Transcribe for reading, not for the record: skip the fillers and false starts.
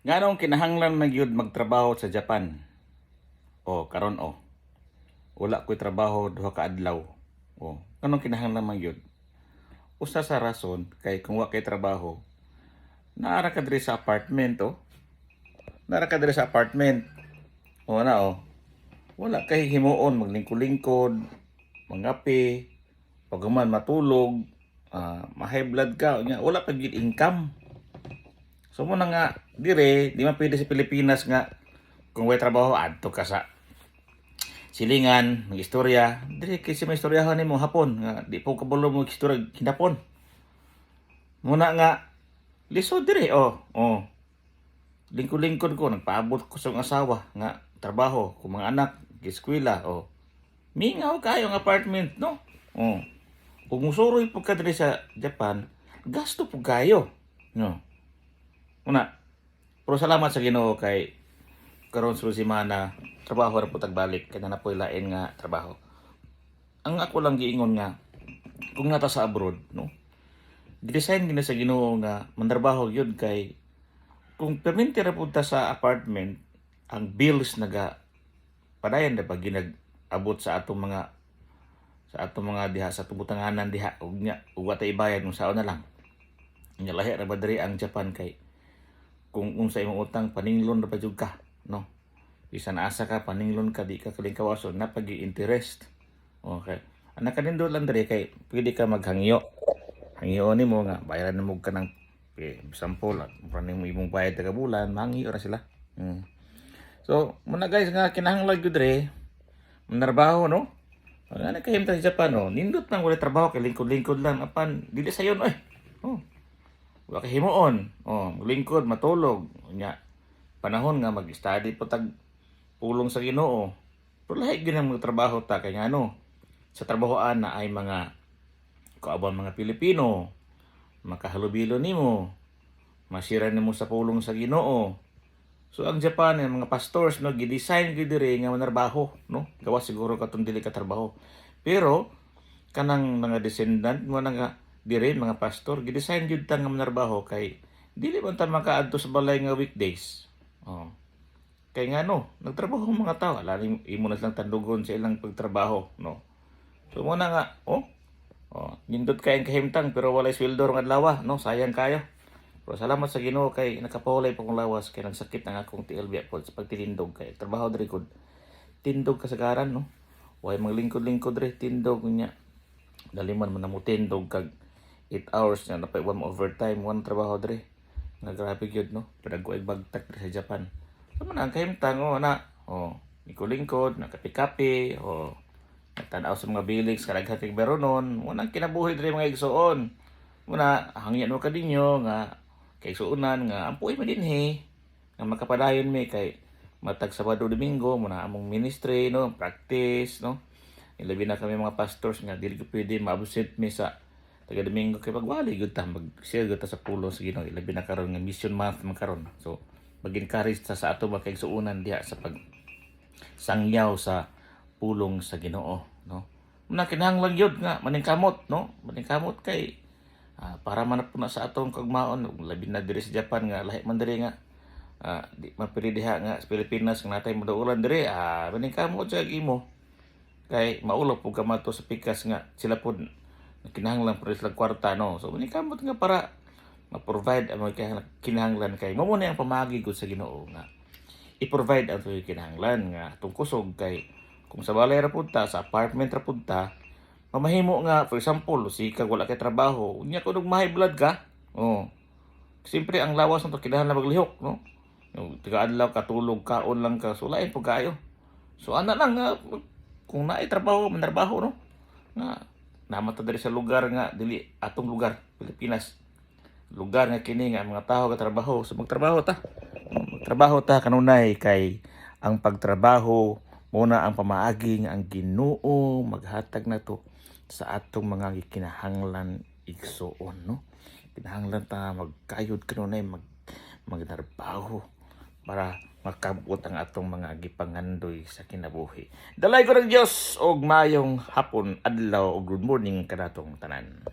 Nganong kinahanglan na gyud magtrabaho sa Japan? Karon wala ko'y trabaho duha ka adlaw. Kanong kinahanglan man gyud? Usa sa rason kay kung wa kay trabaho, naara ka diri sa apartment Naara ka diri sa apartment. Wala kay himuon maglingkod-lingkod, mangapi, paghuman matulog, ma-high blood ka, wala pa gyud income. So mo na nga dire, di man pwede sa Pilipinas nga kung way trabaho adto ka sa silingan, mag-istorya. Dire kasi may istoryahan nimo hapon nga di po kabalo mo istorya hinapon. Muna nga lisod dire lingkod-lingkod ko nagpaabot ko sa asawa nga trabaho, kung mga anak eskwela mingaw kayo ang apartment no. Kung musuroy po ka dire sa Japan, gasto po kayo no. Pero salamat sa Ginoo kay karon sa semana trabaho ra po tagbalik kay na po'y lain nga trabaho. Ang ako lang giingon nga kung nata sa abroad no, design gina sa Ginoo nga mandrabaho gyud kay kung permente ra pud ta sa apartment, ang bills naga padayon na pag ginag-abot sa atong mga diha sa tubutanganan diha ug wa ta ibayad kung saon na lang. Nya lahi ra ba diri ang Japan kay kung sa imong utang paninglon ra pa jud ka no. Bisan asa ka paninglon ka di ka kalingkawason na pag-interest. Okay. Anak ka din lang diri kay pwede ka maghangyo. Hangyo nimo nga bayaran nimo ka ng sample at mo imong bayad taga bulan, mangyo ra sila. So, muna guys nga kinahanglan gyud diri manarbaho no. Nga nakahimtang sa Japan nindot nang wala trabaho kay lingkod-lingkod lang apan dili sayon wala ka himuon. Lingkod, matulog. Panahon nga mag-study po tag pulong sa Ginoo. Pero lahi gyud mga trabaho ta kay ngano. Sa trabahoan na ay mga kaabang mga Pilipino, makahalubilo nimo, masira nimo sa pulong sa Ginoo. So ang Japan ang mga pastors no gi-design gyud diri nga manarbaho no. Gawas siguro katong dili ka trabaho. Pero kanang mga descendant mo nga dire mga pastor gi-design gyud ta nga manarbaho kay dili man ta makaadto sa balay nga weekdays. Kay ngano nagtrabaho ang mga tao ala imo na lang tandugon sa ilang pagtrabaho no. So mo na nga nindot kay kahimtang pero walay sweldo rong adlaw no, sayang kayo. Pero salamat sa Ginoo kay nakapawalay pa kong lawas kay nagsakit ang akong TLB po sa pagtitindog kay trabaho diri kod tindog kasagaran no. Way maglingkod-lingkod diri tindog nya. Daliman man namo tindog kag 8 hours na napay one overtime one trabaho diri. Nga grabe gyud no. Padaguay bagtak diri sa Japan. So man ang kahimtang lingkod-lingkod, nakapi-kapi nagtanaw sa mga bilis kadaghating beronon, munang kinabuhi diri mga igsoon. Muna hangyan mo kadinyo nga kay igsuonan nga ampuy man dinhi nga makapadayon mi kay matag Sabado Domingo muna among ministry no, practice no. Ilabi na kami mga pastors nga dili ko pwede ma-absent mi sa taga Domingo kay pagwali gyud ta mag-share gyud ta sa pulong sa Ginoo. Ilabi na karon nga mission month man karon. So mag-encourage ta sa ato mga kaigsuonan diha sa pag sangyaw sa pulong sa Ginoo no. Muna kinahanglan gyud nga maningkamot no, maningkamot kay para man po na sa atong kagmaon labi na diri sa Japan nga lahi man diri nga di man pwede diha nga sa Pilipinas nga natay madaulan diri maningkamot sa imo kay maulo pug ka mato sa pikas nga sila pod kinahanglan pa sila kwarta no. So maningkamot nga para ma-provide ang mga kinahanglan kay mao na ang pamagi gud sa Ginoo nga i-provide ang kinahanglan nga atong kusog kay kung sa balay ra pud ta sa apartment ra pud ta mamahimo nga for example si kag wala kay trabaho unya kun high blood ka siyempre ang lawas nito kinahanglan maglihok no. Tiga-adlaw katulog kaon lang ka so lain pud kayo. So ana lang nga kung naay trabaho manarbaho no nga namata diri sa lugar nga dili atong lugar Pilipinas, lugar nga kini nga mga tao katrabaho so magtrabaho ta kanunay kay ang pagtrabaho muna ang pamaagi nga ang Ginoo maghatag nato sa atong mga kinahanglan igsuon no. Kinahanglan ta magkayod kanunay magtrabaho para makabot ang atong mga gipangandoy sa kinabuhi. Dalay ko ng Dios og mayong hapon, adlaw ug good morning kanatong tanan.